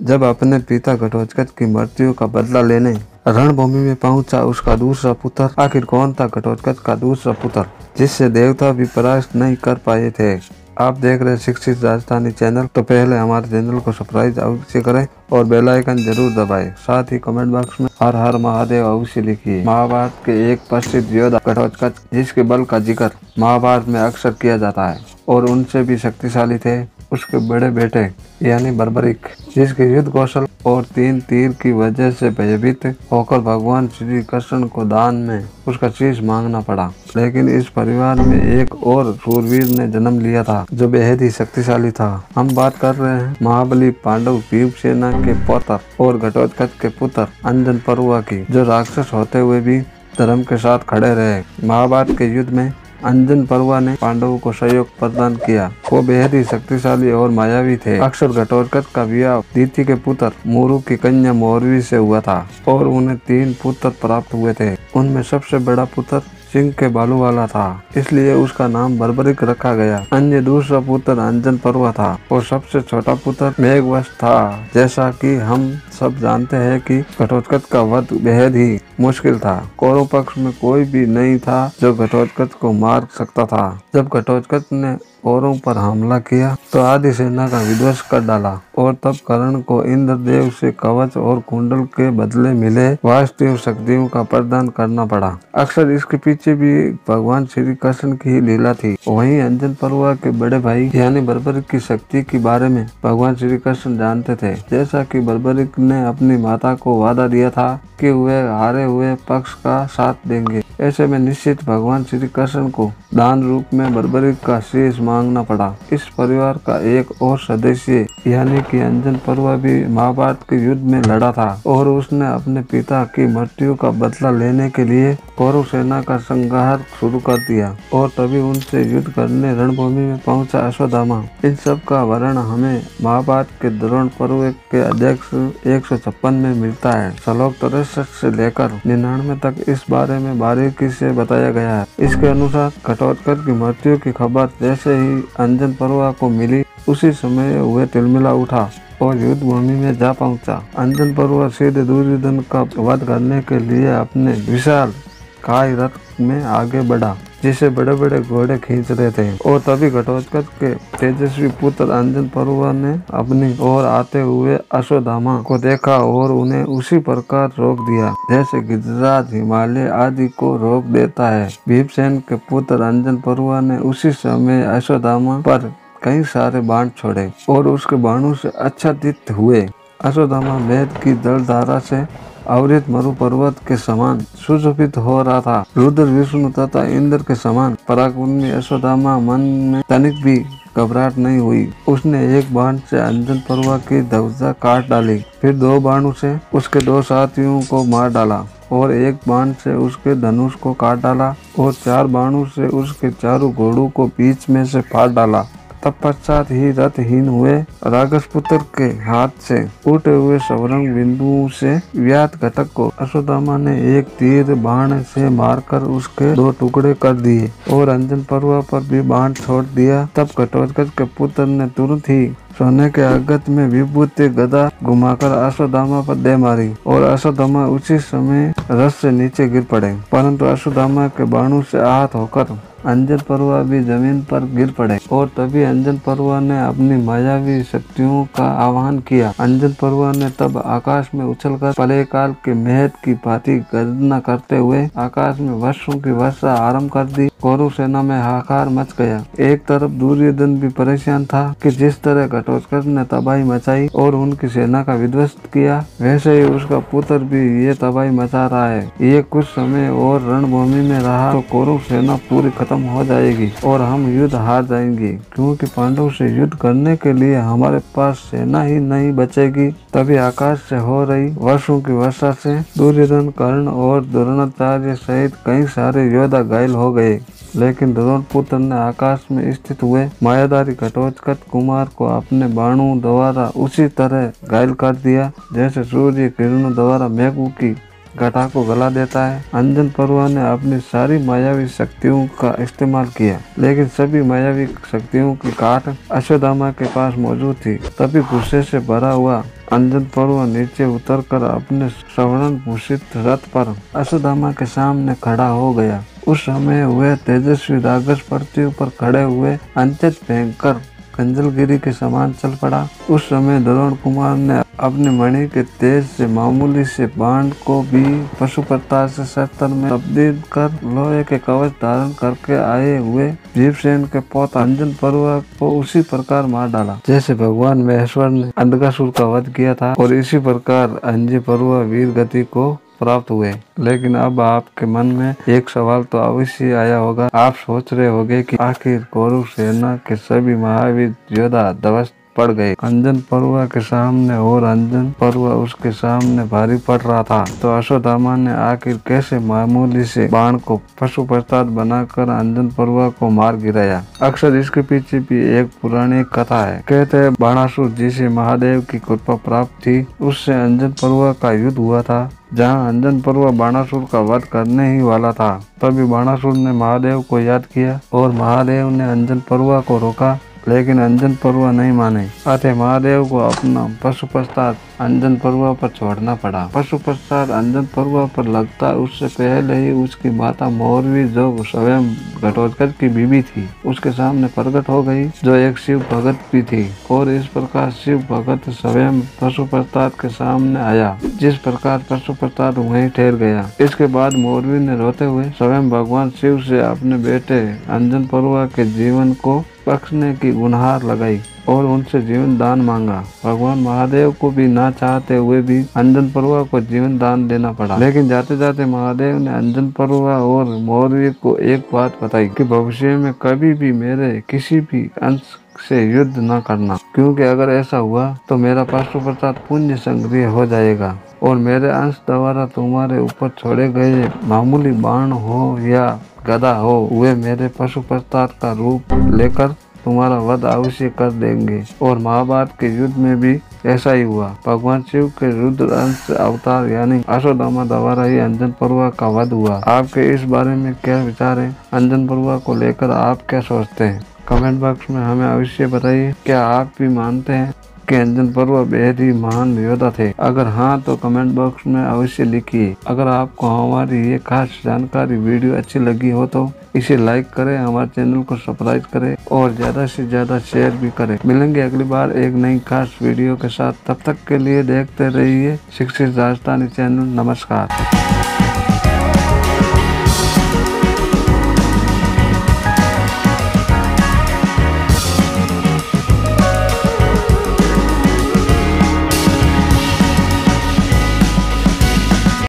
जब अपने पिता घटोत्कच की मृत्यु का बदला लेने रणभूमि में पहुंचा उसका दूसरा पुत्र। आखिर कौन था घटोत्कच का दूसरा पुत्र जिससे देवता भी परास्त नहीं कर पाए थे। आप देख रहे शिक्षित राजधानी चैनल। तो पहले हमारे चैनल को सब्सक्राइब अवश्य करें और बेल आइकन जरूर दबाएं। साथ ही कमेंट बॉक्स में हर हर महादेव अवश्य लिखिए। महाभारत के एक प्रसिद्ध योद्धा घटोत्कच, जिसके बल का जिक्र महाभारत में अक्सर किया जाता है और उनसे भी शक्तिशाली थे उसके बड़े बेटे यानी बर्बरिक, जिसके युद्ध कौशल और 3 तीर की वजह से भयभीत होकर भगवान श्री कृष्ण को दान में उसका शीश मांगना पड़ा। लेकिन इस परिवार में एक और शूरवीर ने जन्म लिया था जो बेहद ही शक्तिशाली था। हम बात कर रहे हैं महाबली पांडव भीमसेन के पौत्र और घटोत्कच के पुत्र अंजन पर्वा की, जो राक्षस होते हुए भी धर्म के साथ खड़े रहे। महाभारत के युद्ध में अंजन पर्वा ने पांडवों को सहयोग प्रदान किया। वो बेहद ही शक्तिशाली और मायावी थे। अक्सर घटोत्कच का विवाह दीति के पुत्र मुरु की कन्या मौरवी से हुआ था और उन्हें 3 पुत्र प्राप्त हुए थे। उनमें सबसे बड़ा पुत्र सिंह के बालू वाला था, इसलिए उसका नाम बर्बरिक रखा गया। अन्य दूसरा पुत्र अंजन पर्वा था और सबसे छोटा पुत्र मेघवश था। जैसा कि हम सब जानते हैं कि घटोत्कच का वध बेहद ही मुश्किल था। कौरव पक्ष में कोई भी नहीं था जो घटोत्कच को मार सकता था। जब घटोत्कच ने कौरवों पर हमला किया तो आधी सेना का विध्वंस कर डाला और तब कर्ण को इंद्रदेव से कवच और कुंडल के बदले मिले वास्तविक शक्तियों का प्रदान करना पड़ा। अक्सर इसके पीछे भी भगवान श्री कृष्ण की ही लीला थी। वहीं अंजन पर्वा के बड़े भाई यानी बर्बरिक की शक्ति के बारे में भगवान श्री कृष्ण जानते थे। जैसा कि बर्बरिक ने अपनी माता को वादा दिया था कि वे हारे हुए पक्ष का साथ देंगे। ऐसे में निश्चित भगवान श्री कृष्ण को दान रूप में बर्बरिक का शीश मांगना पड़ा। इस परिवार का एक और सदस्य यानी कि अंजन पर्वा भी महाभारत के युद्ध में लड़ा था और उसने अपने पिता की मृत्यु का बदला लेने के लिए कौरव सेना का संहार शुरू कर दिया और तभी उनसे युद्ध करने रणभूमि में पहुंचा अश्वत्थामा। इन सब का वर्णन हमें महाभारत के द्रोण पर्व के अध्यक्ष 156 में मिलता है। श्लोक 63 से लेकर 99 तक इस बारे में बारीकी से बताया गया है। इसके अनुसार घटोत्कच की मृत्यु की खबर जैसे ही अंजन पर्वा को मिली, उसी समय वह तिलमिला उठा और युद्ध भूमि में जा पहुंचा। अंजन पर्वा सीधे दुर्योधन का वध करने के लिए अपने विशाल काय रथ में आगे बढ़ा, जिसे बड़े बड़े घोड़े खींच रहे थे। और तभी घटोत्कच के तेजस्वी पुत्र अंजन पर्वा ने अपनी ओर आते हुए अश्वत्थामा को देखा और उन्हें उसी प्रकार रोक दिया जैसे गिरिराज हिमालय आदि को रोक देता है। भीमसेन के पुत्र अंजन पर्वा ने उसी समय अश्वत्थामा पर कई सारे बाण छोड़े और उसके बाणों से आच्छादित हुए। अश्वत्थामा मेघ की जलधारा से आवृत मरु पर्वत के समान सुशोभित हो रहा था। रुद्र विष्णु तथा इंद्र के समान पराक्रमी अश्वत्थामा मन में तनिक भी घबराहट नहीं हुई। उसने एक बाण से अंजन पर्वा की ध्वजा काट डाली, फिर 2 बाणों से उसके 2 साथियों को मार डाला और 1 बाण से उसके धनुष को काट डाला और 4 बाणों से उसके चारों घोड़ों को बीच में से फाड़ डाला। तत्पश्चात ही रथहीन हुए राक्षस पुत्र के हाथ से उठे हुए सवरंग बिंदुओं से व्यात घटक को अश्वत्थामा ने एक तीर बाण से मारकर उसके 2 टुकड़े कर दिए और अंजन पर्वा पर भी बाण छोड़ दिया। तब घटोत्कच के पुत्र ने तुरंत ही सोने के आगत में विभूति गदा घुमाकर अश्वत्थामा पर दे मारी और अश्वत्थामा उसी समय रथ से नीचे गिर पड़े। परंतु अश्वत्थामा के बाणों से आहत होकर अंजन पर्वा भी जमीन पर गिर पड़े और तभी अंजन पर्वा ने अपनी मायावी शक्तियों का आह्वान किया। अंजन पर्वा ने तब आकाश में उछलकर प्रलय काल के मेघ की भांति गर्जना करते हुए आकाश में वर्षों की वर्षा आरंभ कर दी। कौरव सेना में हाहाकार मच गया। एक तरफ दुर्योधन भी परेशान था कि जिस तरह घटोत्कच ने तबाही मचाई और उनकी सेना का विध्वंस किया, वैसे ही उसका पुत्र भी ये तबाही मचा रहा है। ये कुछ समय और रणभूमि में रहा तो कौरव सेना पूरी खत्म हो जाएगी और हम युद्ध हार जाएंगे, क्योंकि पांडव से युद्ध करने के लिए हमारे पास सेना ही नहीं बचेगी। तभी आकाश से हो रही वर्षों की वर्षा से दुर्योधन, कर्ण और द्रोणाचार्य सहित कई सारे योद्धा घायल हो गए। लेकिन द्रोण पुत्र ने आकाश में स्थित हुए मायाधारी घटोत्कच कुमार को अपने बाणों द्वारा उसी तरह घायल कर दिया जैसे सूर्य किरणों द्वारा मेघों की घटा को गला देता है। अंजन परुआ ने अपनी सारी मायावी शक्तियों का इस्तेमाल किया, लेकिन सभी मायावी शक्तियों की काट अश्वत्थामा के पास मौजूद थी। तभी गुस्से से भरा हुआ अंजन परुआ नीचे उतरकर अपने स्वर्ण भूषित रथ पर अश्वत्थामा के सामने खड़ा हो गया। उस समय वह तेजस्वी राक्षस पृथ्वी पर खड़े हुए अत्यंत भयंकर कंजलगिरी के समान चल पड़ा। उस समय द्रोण कुमार ने अपने मणि के तेज से मामूली से बाण को भी पशुपता से शस्त्र में तब्दील कर लोहे के कवच धारण करके आए हुए भीमसेन के पौत्र अंजन परुआ को उसी प्रकार मार डाला जैसे भगवान महेश्वर ने अंधकासुर का वध किया था। और इसी प्रकार अंजन परुआ वीर गति को प्राप्त हुए। लेकिन अब आपके मन में एक सवाल तो अवश्य आया होगा। आप सोच रहे होंगे कि आखिर कौरव सेना के सभी महावीर योद्धा ध्वस्त पड़ गए अंजन परुआ के सामने, और अंजन परुआ उसके सामने भारी पड़ रहा था। तो अश्वत्थामा ने आखिर कैसे मामूली से बाण को पशुपताद बनाकर अंजन परुआ को मार गिराया। अक्सर इसके पीछे भी एक पुरानी कथा है। कहते हैं बाणासुर जिसे महादेव की कृपा प्राप्त थी, उससे अंजन परुआ का युद्ध हुआ था। जहाँ अंजन परुआ बाणासुर का वध करने ही वाला था, तभी बाणासुर ने महादेव को याद किया और महादेव ने अंजन परुआ को रोका, लेकिन अंजन परुआ नहीं माने। अतः महादेव को अपना पशुपताद अंजन परुआ पर छोड़ना पड़ा। पशुपताद अंजन परुआ पर लगता उससे पहले ही उसकी माता मोरवी, जो स्वयं घटोत्कच की बीबी थी, उसके सामने प्रकट हो गई, जो एक शिव भगत भी थी। और इस प्रकार शिव भगत स्वयं पशुपताद के सामने आया, जिस प्रकार पशुपताद वहीं ठहर गया। इसके बाद मोरवी ने रोते हुए स्वयं भगवान शिव से अपने बेटे अंजन परुआ के जीवन को बख्शने की गुहार लगाई और उनसे जीवन दान मांगा। भगवान महादेव को भी ना चाहते हुए भी अंजन परुआ को जीवन दान देना पड़ा। लेकिन जाते जाते महादेव ने अंजन परुआ और मोरवी को एक बात बताई कि भविष्य में कभी भी मेरे किसी भी अंश से युद्ध न करना, क्योंकि अगर ऐसा हुआ तो मेरा पशुपताद पुण्य संग्रह हो जाएगा और मेरे अंश द्वारा तुम्हारे ऊपर छोड़े गए मामूली बाण हो या गदा हो, वे मेरे पशुपताद का रूप लेकर तुम्हारा वध अवश्य कर देंगे। और महाभारत के युद्ध में भी ऐसा ही हुआ। भगवान शिव के रुद्र अंश अवतार यानी अश्वत्थामा द्वारा ही अंजन परुआ का वध हुआ। आपके इस बारे में क्या विचार है? अंजन परुआ को लेकर आप क्या सोचते हैं? कमेंट बॉक्स में हमें अवश्य बताइए। क्या आप भी मानते हैं कि अंजन परुआ बेहद ही महान योद्धा थे? अगर हाँ तो कमेंट बॉक्स में अवश्य लिखिए। अगर आपको हमारी ये खास जानकारी वीडियो अच्छी लगी हो तो इसे लाइक करें, हमारे चैनल को सब्सक्राइब करें और ज्यादा से ज्यादा शेयर भी करें। मिलेंगे अगली बार एक नई खास वीडियो के साथ। तब तक के लिए देखते रहिए शिक्षित राजस्थानी चैनल। नमस्कार।